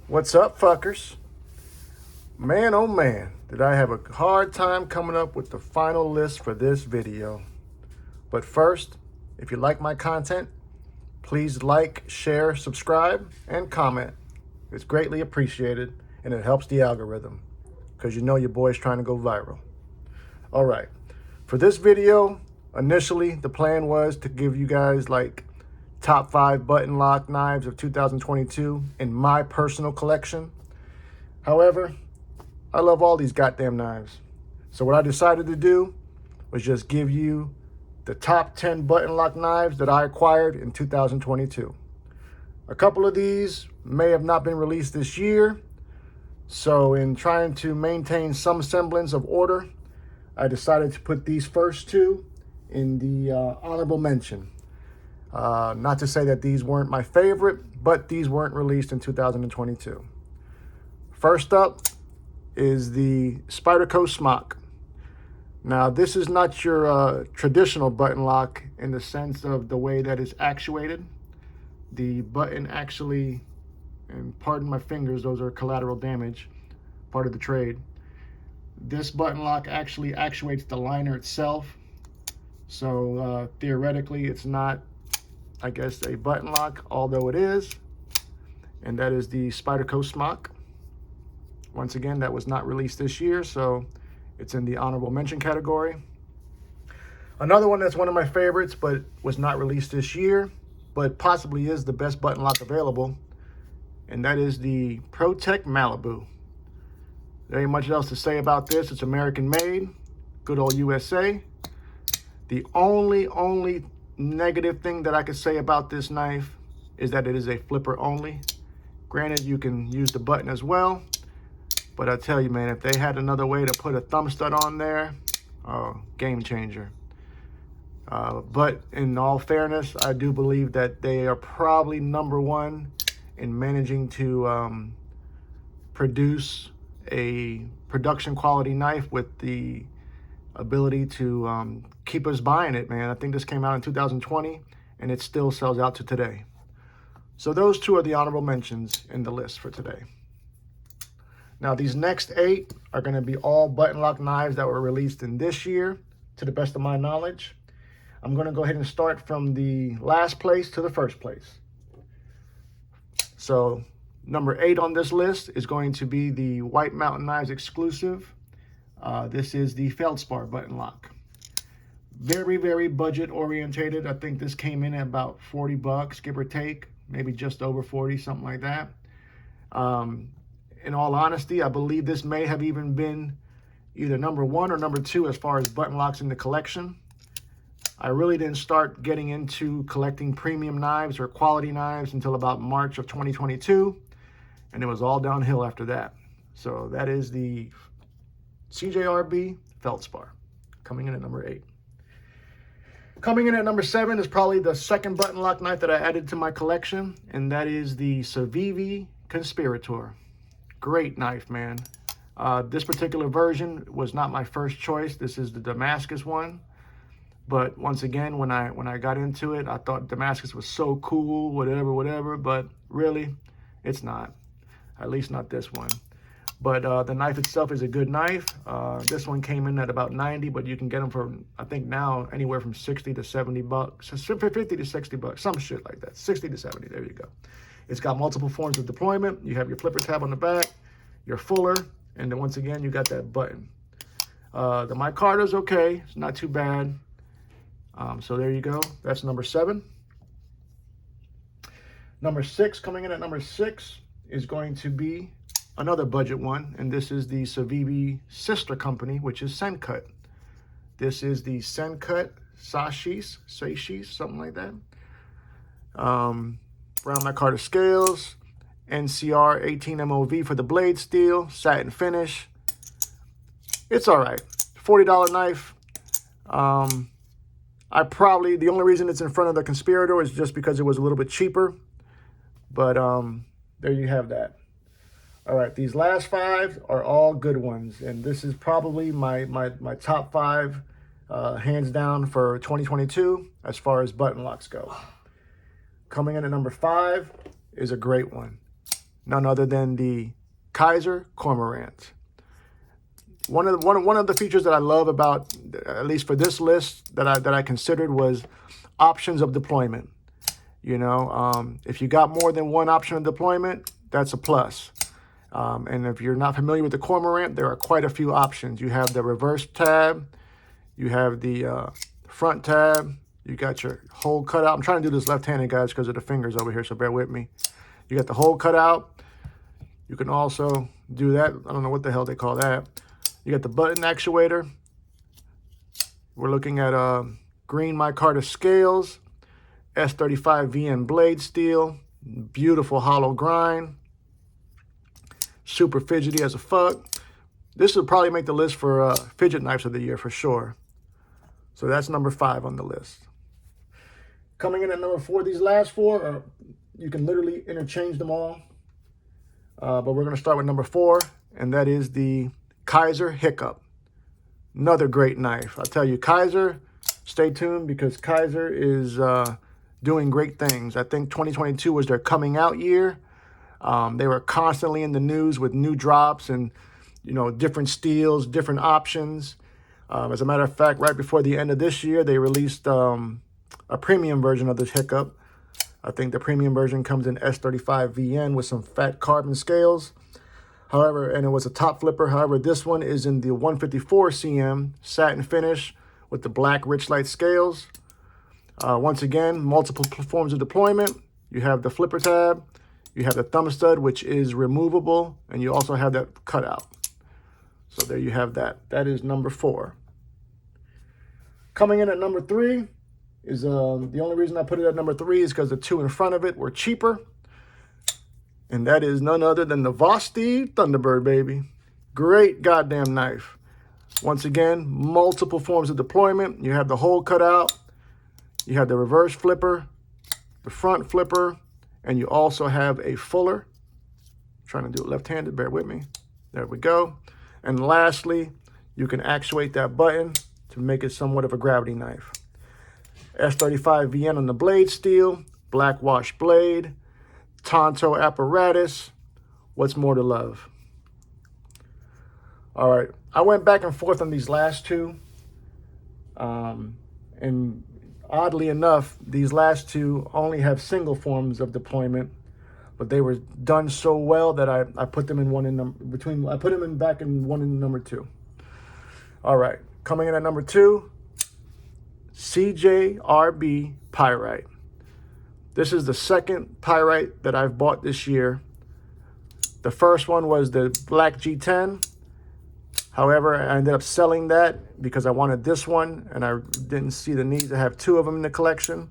What's up, fuckers? Man, oh man, did I have a hard time coming up with the final list for this video. But first, if you like my content, please like, share, subscribe, and comment. It's greatly appreciated, and it helps the algorithm, because you know your boy's trying to go viral. All right, for this video, initially, the plan was to give you guys like top 5 button lock knives of 2022 in my personal collection. However, I love all these goddamn knives. So what I decided to do was just give you the top 10 button lock knives that I acquired in 2022. A couple of these may have not been released this year. So in trying to maintain some semblance of order, I decided to put these first two in the honorable mention. Not to say that these weren't my favorite, but these weren't released in 2022. First up is the Spyderco Smock. Now, this is not your traditional button lock in the sense of the way that it's actuated. The button actually, and pardon my fingers, those are collateral damage, part of the trade. This button lock actually actuates the liner itself. So theoretically, it's not, I guess, a button lock, although it is. And that is the Spyderco Smock. Once again, that was not released this year, so it's in the honorable mention category. Another one that's one of my favorites, but was not released this year, but possibly is the best button lock available, and that is the ProTech Malibu. There ain't much else to say about this. It's American made, good old USA. The only negative thing that I could say about this knife is that it is a flipper only. Granted, you can use the button as well, but I tell you, man, if they had another way to put a thumb stud on there, game changer. But in all fairness, I do believe that they are probably number one in managing to produce a production quality knife with the ability to keep us buying it, man. I think this came out in 2020, and it still sells out to today. So those two are the honorable mentions in the list for today. Now, these next 8 are going to be all button lock knives that were released in this year, to the best of my knowledge. I'm going to go ahead and start from the last place to the first place. So, number 8 on this list is going to be the White Mountain Knives exclusive. This is the feldspar button lock. Very, very budget orientated. I think this came in at about 40 bucks, give or take, maybe just over 40, something like that. In all honesty, I believe this may have even been either number 1 or number 2 as far as button locks in the collection. I really didn't start getting into collecting premium knives or quality knives until about March of 2022, and it was all downhill after that. So that is the CJRB Feldspar, coming in at number 8. Coming in at number 7 is probably the second button lock knife that I added to my collection, and that is the Savivi Conspirator. Great knife, man. This particular version was not my first choice. This is the Damascus one. But once again, when I got into it, I thought Damascus was so cool, whatever, but really, it's not. At least not this one. But the knife itself is a good knife. This one came in at about 90, but you can get them for, I think now, anywhere from 60 to 70 bucks, 50 to 60 bucks, some shit like that, 60 to 70, there you go. It's got multiple forms of deployment. You have your flipper tab on the back, your fuller, and then once again, you got that button. The micarta's okay, it's not too bad. So there you go, that's number 7. Number 6, coming in at number 6 is going to be another budget one, and this is the Savivi sister company, which is Sendcut. This is the Sendcut Sashis, something like that. Brown micarta scales, NCR 18 MOV for the blade steel, satin finish. It's all right. $40 knife. The only reason it's in front of the Conspirator is just because it was a little bit cheaper. But there you have that. All right, these last 5 are all good ones, and this is probably my top 5 hands down for 2022 as far as button locks go. Coming in at number 5 is a great one. none other than the Kaiser Cormorant. One of the features that I love about, at least for this list, that I considered was options of deployment. You know, if you got more than one option of deployment, that's a plus. And if you're not familiar with the Cormorant, there are quite a few options. You have the reverse tab, you have the front tab, you got your hole cut out. I'm trying to do this left-handed, guys, because of the fingers over here, so bear with me. You got the hole cut out. You can also do that. I don't know what the hell they call that. You got the button actuator. We're looking at green micarta scales, S35 VN blade steel, beautiful hollow grind, super fidgety as a fuck. This will probably make the list for fidget knives of the year for sure. So that's number 5 on the list. Coming in at number 4, these last 4, you can literally interchange them all. But we're going to start with number 4, and that is the Kaiser Hiccup. Another great knife. I'll tell you, Kaiser, stay tuned, because Kaiser is doing great things. I think 2022 was their coming out year. They were constantly in the news with new drops and, you know, different steels, different options. As a matter of fact, right before the end of this year, they released a premium version of this Hiccup. I think the premium version comes in S35 VN with some fat carbon scales. However, and it was a top flipper. However, this one is in the 154 cm satin finish with the black rich light scales. Once again, multiple forms of deployment. You have the flipper tab, you have the thumb stud, which is removable, and you also have that cutout. So there you have that. That is number 4. Coming in at number 3 is the only reason I put it at number 3 is because the 2 in front of it were cheaper. And that is none other than the Vasty Thunderbird, baby. Great goddamn knife. Once again, multiple forms of deployment. You have the hole cut out. You have the reverse flipper, the front flipper, and you also have a fuller. I'm trying to do it left-handed, bear with me. There we go. And lastly, you can actuate that button to make it somewhat of a gravity knife. S35 VN on the blade steel, black wash blade, Tonto apparatus. What's more to love? All right, I went back and forth on these last 2. And oddly enough, these last 2 only have single forms of deployment, but they were done so well that I put them in one in I put them in back in one in number 2. All right, coming in at number 2, CJRB Pyrite. This is the second Pyrite that I've bought this year. The first one was the Black G10. However, I ended up selling that because I wanted this one, and I didn't see the need to have 2 of them in the collection.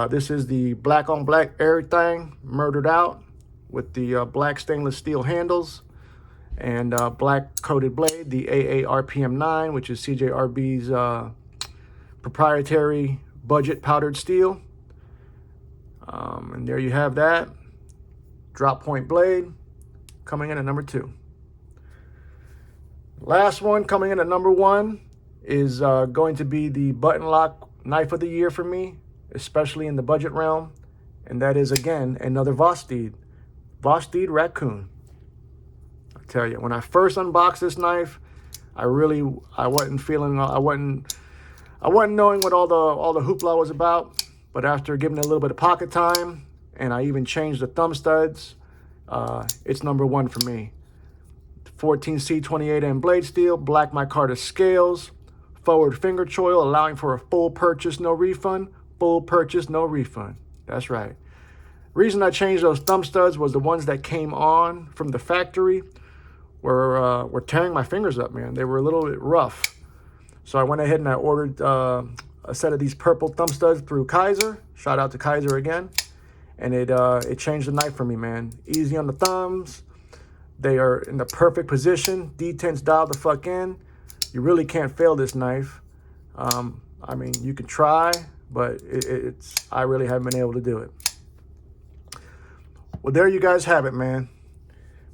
This is the black on black everything murdered out with the black stainless steel handles and black coated blade, the AA-RPM 9, which is CJRB's proprietary budget powdered steel. And there you have that. Drop point blade coming in at number 2. Last one coming in at number 1 is going to be the button lock knife of the year for me, especially in the budget realm. And that is, again, another Vashde raccoon. I tell you, when I first unboxed this knife, I wasn't feeling, I wasn't knowing what all the hoopla was about. But after giving it a little bit of pocket time, and I even changed the thumb studs, it's number 1 for me. 14C28M blade steel, black micarta scales, forward finger choil, allowing for a full purchase, no refund. Full purchase, no refund. That's right. Reason I changed those thumb studs was the ones that came on from the factory were tearing my fingers up, man. They were a little bit rough. So I went ahead and I ordered a set of these purple thumb studs through Kaiser. Shout out to Kaiser again. And it changed the knife for me, man. Easy on the thumbs. They are in the perfect position. D10's dialed the fuck in. You really can't fail this knife. I mean, you can try, but I really haven't been able to do it. Well, there you guys have it, man.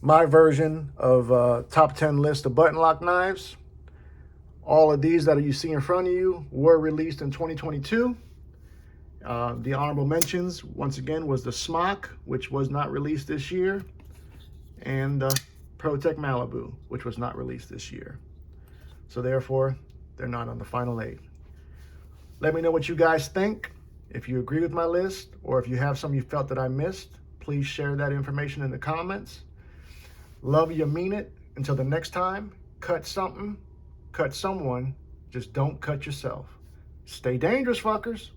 My version of top 10 list of button lock knives. All of these that you see in front of you were released in 2022. The honorable mentions, once again, was the Smock, which was not released this year. and ProTech Malibu, which was not released this year. So therefore, they're not on the final 8. Let me know what you guys think. If you agree with my list, or if you have some you felt that I missed, please share that information in the comments. Love you, mean it. Until the next time, cut something, cut someone, just don't cut yourself. Stay dangerous, fuckers.